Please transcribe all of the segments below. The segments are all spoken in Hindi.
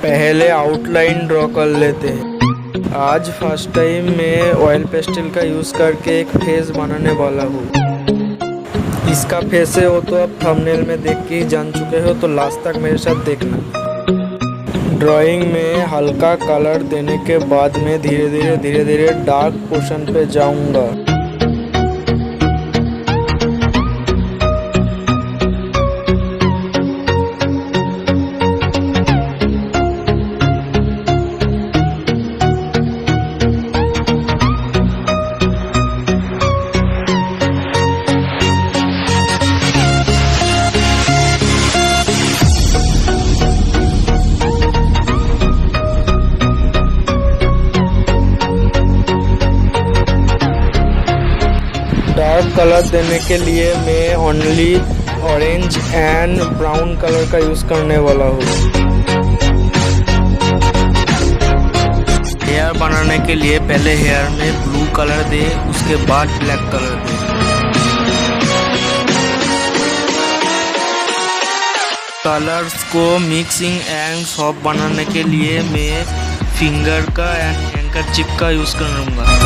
पहले आउटलाइन ड्रॉ कर लेते हैं। आज फर्स्ट टाइम मैं ऑयल पेस्टल का यूज़ करके एक फेस बनाने वाला हूँ। इसका फेस है वो तो आप थंबनेल में देख के ही जान चुके हो, तो लास्ट तक मेरे साथ देखना। ड्राइंग में हल्का कलर देने के बाद मैं धीरे धीरे डार्क पोर्शन पे जाऊंगा। डार्क कलर देने के लिए मैं only orange and brown colour का यूज़ करने वाला हूँ। हेयर बनाने के लिए पहले हेयर में ब्लू कलर दे, उसके बाद ब्लैक कलर दे। कलर्स को मिक्सिंग एंड सॉफ्ट बनाने के लिए मैं फिंगर का एंड हैंकरचिप का यूज़ करूँगा।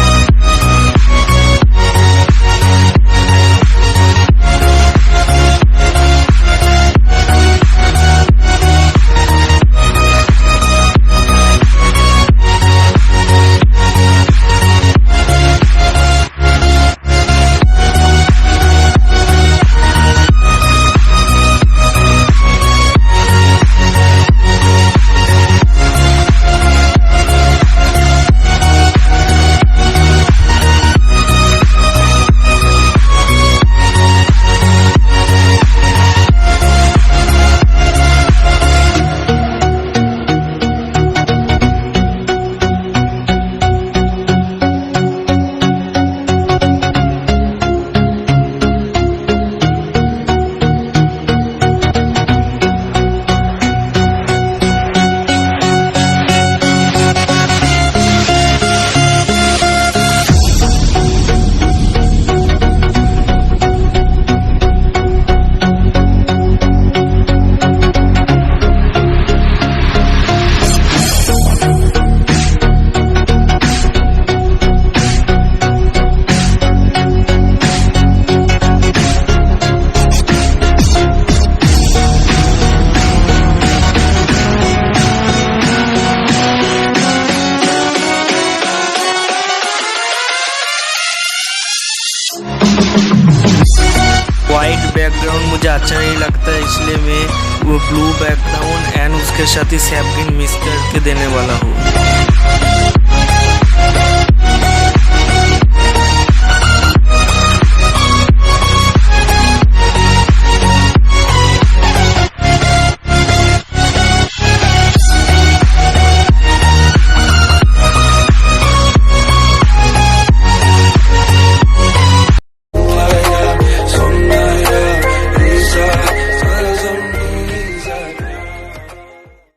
वाइट बैकग्राउंड मुझे अच्छा नहीं लगता, इसलिए मैं वो ब्लू बैकग्राउंड एंड उसके साथ ही सैपलिन मिक्स करके देने वाला हूँ।